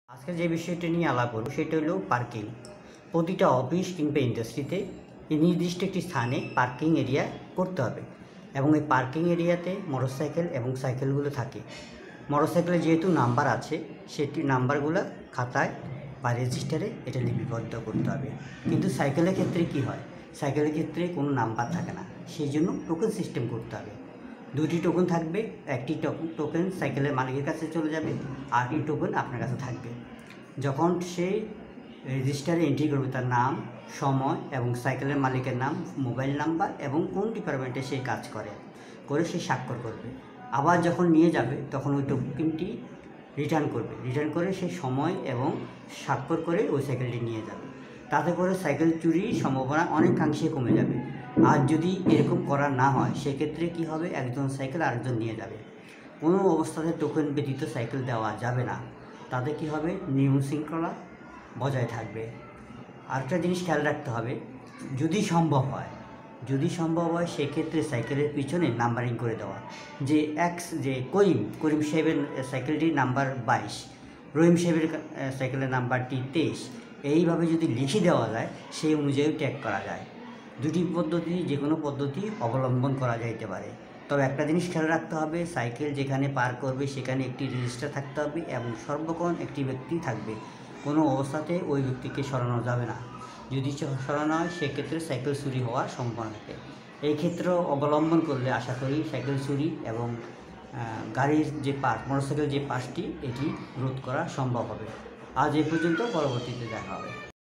আজকে যে বিষয়টা নিয়ে আলাপ করব সেটা হলো পার্কিং। প্রতিটা অফিস কিংবা ইন্ডাস্ট্রিতে এই নির্দিষ্ট একটি স্থানে পার্কিং এরিয়া করতে হবে এবং এই পার্কিং এরিয়াতে মোটরসাইকেল এবং সাইকেলগুলো থাকে। মোটরসাইকেলে যেহেতু নাম্বার আছে সেটি নাম্বারগুলো খাতায় বা রেজিস্টারে এটা লিপিবদ্ধ করতে হবে। কিন্তু সাইকেলের ক্ষেত্রে কি হয়, সাইকেলের ক্ষেত্রে কোনো নাম্বার থাকে না, সেই জন্য টোকেন সিস্টেম করতে হবে। দুটি টোকেন থাকবে, একটি টোকেন সাইকেলের মালিকের কাছে চলে যাবে আর একটি টোকেন আপনার কাছে থাকবে। যখন সে রেজিস্টারে এন্ট্রি করবে তার নাম, সময় এবং সাইকেলের মালিকের নাম, মোবাইল নাম্বার এবং কোন ডিপার্টমেন্টে সে কাজ করে সে স্বাক্ষর করবে। আবার যখন নিয়ে যাবে তখন ওই টোকেনটি রিটার্ন করে সে সময় এবং স্বাক্ষর করে ওই সাইকেলটি নিয়ে যাবে। তাতে করে সাইকেল চুরির সম্ভাবনা অনেকাংশে কমে যাবে। আর যদি এরকম করা না হয় সেক্ষেত্রে কি হবে, একজন সাইকেল আরেকজন নিয়ে যাবে। কোনো অবস্থাতে টোকেন ব্যতীত সাইকেল দেওয়া যাবে না, তাতে কি হবে, নিয়ম শৃঙ্খলা বজায় থাকবে। আরেকটা জিনিস খেয়াল রাখতে হবে, যদি সম্ভব হয় সেক্ষেত্রে সাইকেলের পিছনে নাম্বারিং করে দেওয়া। যে করিম সাহেবের সাইকেলটির নাম্বার 22, রহিম সাহেবের সাইকেলের নাম্বারটি 23, এইভাবে যদি লিখে দেওয়া যায় সেই অনুযায়ী ট্যাগ করা যায়। দুটি পদ্ধতি যে কোনো পদ্ধতি অবলম্বন করা যাইতে পারে। তবে একটা জিনিস খেয়াল রাখতে হবে, সাইকেল যেখানে পার করবে সেখানে একটি রেজিস্টার থাকতে হবে এবং সর্বক্ষণ একটি ব্যক্তি থাকবে। কোনো অবস্থাতে ওই ব্যক্তিকে সরানো যাবে না। যদি সরানো হয় সেক্ষেত্রে সাইকেল চুরি হওয়ার সম্ভাবনা থাকে। এই ক্ষেত্র অবলম্বন করলে আশা করি সাইকেল চুরি এবং গাড়ির যে মোটরসাইকেল যে পার্টসটি এটি রোধ করা সম্ভব হবে। আজ এই পর্যন্ত, পরবর্তীতে দেখা হবে।